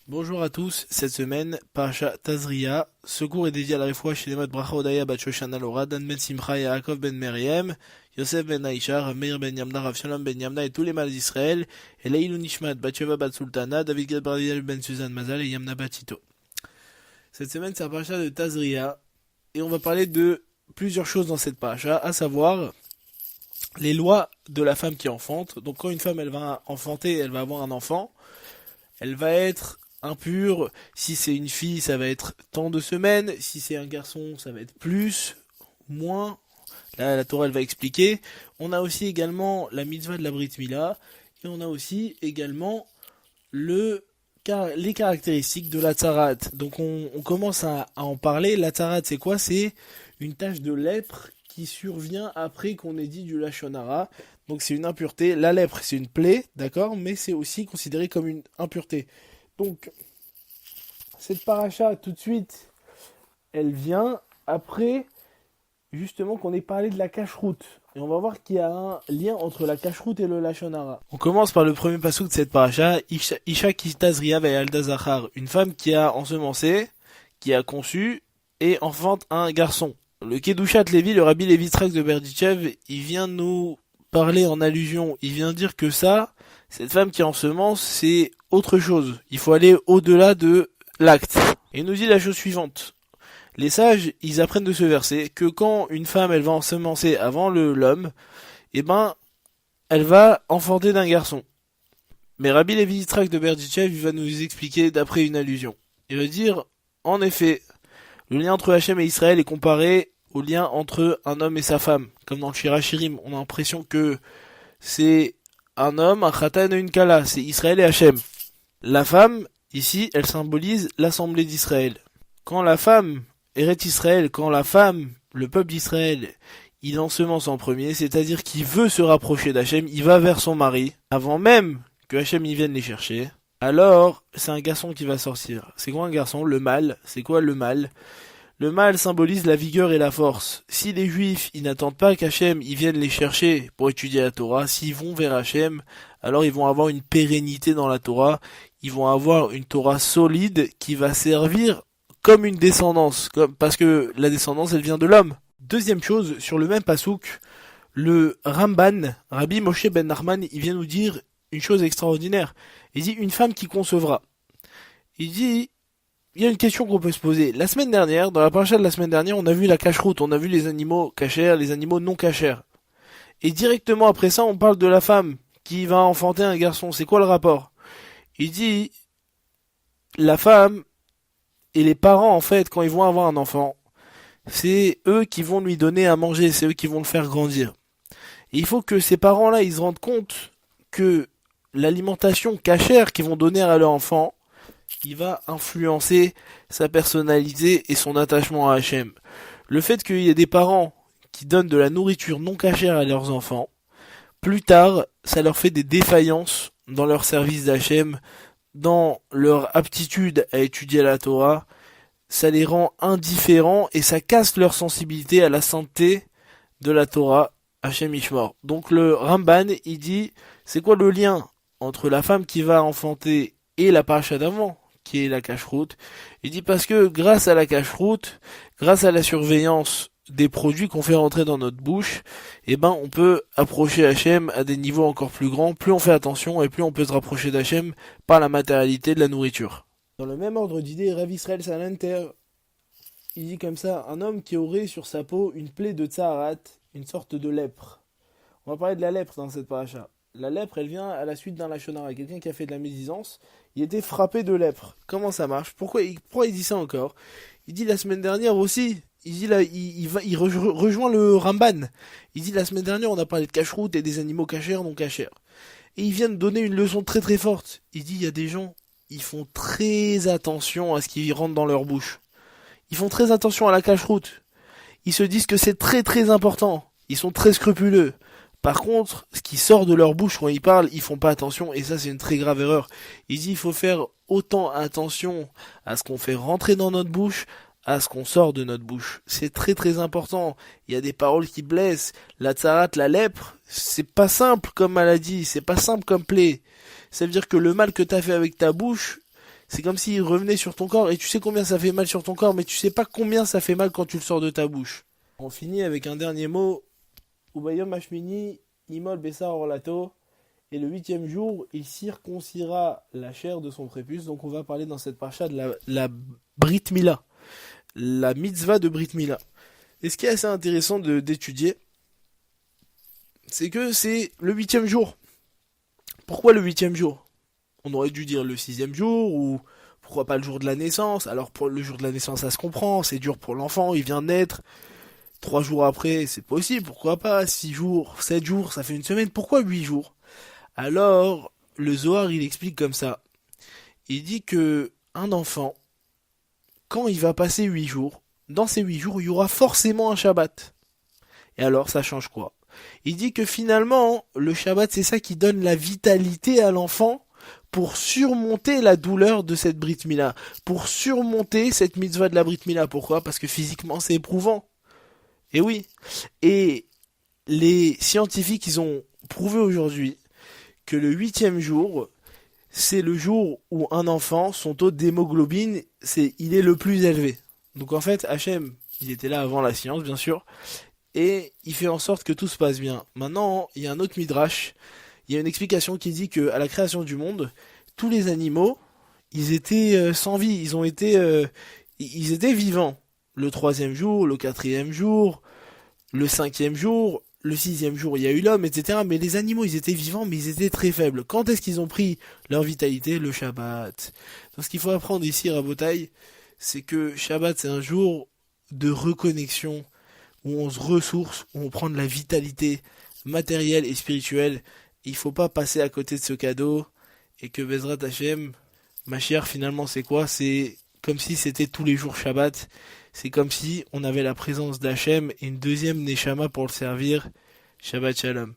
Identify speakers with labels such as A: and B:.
A: Bonjour à tous, cette semaine, Parasha Tazria. Ce cours est dédié à la réfoua chez les modes Bracha Odaya Bat Shoshana Lora, Dan Ben Simcha, Yaakov Ben Meriem, Yosef Ben Aisha, Rav Meir Ben Yamna, Rav Shalom Ben Yamna et tous les mâles d'Israël, et Leilou Nishmat, Bat Sheva Bat Sultana, David Gad Bardiel Ben Suzanne Mazal et Yamna Batito. Cette semaine, c'est un Parasha de Tazria, et on va parler de plusieurs choses dans cette Parasha, à savoir les lois de la femme qui enfante. Donc quand une femme elle va enfanter, elle va avoir un enfant, elle va être impure. Si c'est une fille, ça va être tant de semaines. Si c'est un garçon, ça va être plus, moins. Là, la Torah, elle va expliquer. On a aussi également la mitzvah de la Brit Mila. Et on a aussi également les caractéristiques de la tzarat. Donc on commence à en parler. La tzarat, c'est quoi? C'est une tache de lèpre qui survient après qu'on ait dit du lashon hara. Donc c'est une impureté. La lèpre, c'est une plaie, d'accord, mais c'est aussi considéré comme une impureté. Donc cette paracha, tout de suite, elle vient après justement qu'on ait parlé de la cache-route. Et on va voir qu'il y a un lien entre la cache-route et le lashon hara. On commence par le premier passouk de cette paracha, Isha Kitazria Ve'alda Zachar, une femme qui a ensemencé, qui a conçu et enfante un garçon. Le Kedushat Lévi, le Rabbi Lévi Yitzhak de Berditchev, il vient nous parler en allusion, il vient dire que ça, cette femme qui ensemence, c'est autre chose. Il faut aller au-delà de l'acte. Et il nous dit la chose suivante. Les sages, ils apprennent de ce verset que quand une femme, elle va ensemencer avant l'homme, eh ben, elle va enfanter d'un garçon. Mais Rabbi Lévi Yitzhak de Berditchev, il va nous expliquer d'après une allusion. Il va dire, en effet, le lien entre Hachem et Israël est comparé au lien entre un homme et sa femme. Comme dans le Shirachirim, on a l'impression que c'est un homme, un khatan et une kala, c'est Israël et Hachem. La femme, ici, elle symbolise l'assemblée d'Israël. Quand la femme, Eret Israël, quand la femme, le peuple d'Israël, il ensemence en premier, c'est-à-dire qu'il veut se rapprocher d'Hachem, il va vers son mari, avant même que Hachem y vienne les chercher, alors c'est un garçon qui va sortir. C'est quoi un garçon? Le mâle. C'est quoi le mâle? Le mâle symbolise la vigueur et la force. Si les juifs, ils n'attendent pas qu'Hachem ils viennent les chercher pour étudier la Torah, s'ils vont vers Hachem, alors ils vont avoir une pérennité dans la Torah, ils vont avoir une Torah solide qui va servir comme une descendance, parce que la descendance elle vient de l'homme. Deuxième chose, sur le même pasouk, le Ramban, Rabbi Moshe ben Nachman, il vient nous dire une chose extraordinaire. Il dit une femme qui concevra. Il dit il y a une question qu'on peut se poser. La semaine dernière, dans la paracha de la semaine dernière, on a vu la cache-route, on a vu les animaux cachers, les animaux non cachers. Et directement après ça, on parle de la femme qui va enfanter un garçon. C'est quoi le rapport? Il dit, la femme et les parents, en fait, quand ils vont avoir un enfant, c'est eux qui vont lui donner à manger, c'est eux qui vont le faire grandir. Et il faut que ces parents-là, ils se rendent compte que l'alimentation cachère qu'ils vont donner à leur enfant, il va influencer sa personnalité et son attachement à Hachem. Le fait qu'il y ait des parents qui donnent de la nourriture non cachère à leurs enfants, plus tard, ça leur fait des défaillances dans leur service d'Hachem, dans leur aptitude à étudier la Torah, ça les rend indifférents et ça casse leur sensibilité à la sainteté de la Torah, Hachem Ishmor. Donc le Ramban, il dit, c'est quoi le lien entre la femme qui va enfanter et la paracha d'avant, qui est la cache-route? Il dit parce que grâce à la cache-route, grâce à la surveillance des produits qu'on fait rentrer dans notre bouche, eh ben on peut approcher Hachem à des niveaux encore plus grands. Plus on fait attention et plus on peut se rapprocher d'Hachem par la matérialité de la nourriture. Dans le même ordre d'idée, Rav Israël Salanter, il dit comme ça, un homme qui aurait sur sa peau une plaie de tzaharat, une sorte de lèpre. On va parler de la lèpre dans cette paracha. La lèpre, elle vient à la suite d'un lashon hara. Quelqu'un qui a fait de la médisance, il était frappé de lèpre. Comment ça marche? Pourquoi il dit ça encore? Il dit la semaine dernière aussi. Il dit là, il rejoint le Ramban. Il dit la semaine dernière, on a parlé de cache-route et des animaux cachers, non cachers. Et il vient de donner une leçon très très forte. Il dit il y a des gens, ils font très attention à ce qui rentre dans leur bouche. Ils font très attention à la cache-route. Ils se disent que c'est très très important. Ils sont très scrupuleux. Par contre, ce qui sort de leur bouche quand ils parlent, ils font pas attention, et ça c'est une très grave erreur. Il dit il faut faire autant attention à ce qu'on fait rentrer dans notre bouche, à ce qu'on sort de notre bouche. C'est très très important. Il y a des paroles qui blessent. La tzarat, la lèpre, c'est pas simple comme maladie, c'est pas simple comme plaie. Ça veut dire que le mal que t'as fait avec ta bouche, C'est comme s'il revenait sur ton corps, et tu sais combien ça fait mal sur ton corps, mais tu sais pas combien ça fait mal quand tu le sors de ta bouche. On finit avec un dernier mot. Ubayom Hashmini, Imol Bessar Orlato. Et le 8e jour, il circoncira la chair de son prépuce. Donc on va parler dans cette parcha de la Brit Mila, la mitzvah de Brit Mila. Et ce qui est assez intéressant d'étudier, c'est que c'est le 8e jour. Pourquoi le 8e jour? On aurait dû dire le 6e jour, ou pourquoi pas le jour de la naissance? Alors pour le jour de la naissance, ça se comprend, c'est dur pour l'enfant, il vient naître. 3 jours après, c'est possible, pourquoi pas? 6 jours, 7 jours, ça fait une semaine, pourquoi 8 jours? Alors, le Zohar, il explique comme ça. Il dit que un enfant, quand il va passer 8 jours, dans ces 8 jours, il y aura forcément un Shabbat. Et alors, ça change quoi? Il dit que finalement, le Shabbat, c'est ça qui donne la vitalité à l'enfant pour surmonter la douleur de cette Brit Mila, pour surmonter cette mitzvah de la Brit Mila. Pourquoi? Parce que physiquement, c'est éprouvant. Et oui. Et les scientifiques, ils ont prouvé aujourd'hui que le 8e jour, c'est le jour où un enfant, son taux d'hémoglobine, il est le plus élevé. Donc en fait, Hachem, il était là avant la science, bien sûr, et il fait en sorte que tout se passe bien. Maintenant, il y a un autre midrash, il y a une explication qui dit que à la création du monde, tous les animaux, ils étaient sans vie, ils étaient vivants. Le 3e jour, le 4e jour, le 5e jour, le 6e jour, il y a eu l'homme, etc. Mais les animaux, ils étaient vivants, mais ils étaient très faibles. Quand est-ce qu'ils ont pris leur vitalité? Le Shabbat. Donc ce qu'il faut apprendre ici, Rabotai, c'est que Shabbat, c'est un jour de reconnexion, où on se ressource, où on prend de la vitalité matérielle et spirituelle. Il faut pas passer à côté de ce cadeau, et que Bezrat Hashem, ma chère, finalement, c'est quoi? C'est comme si c'était tous les jours Shabbat. C'est comme si on avait la présence d'Hachem et une deuxième Neshama pour le servir. Shabbat Shalom.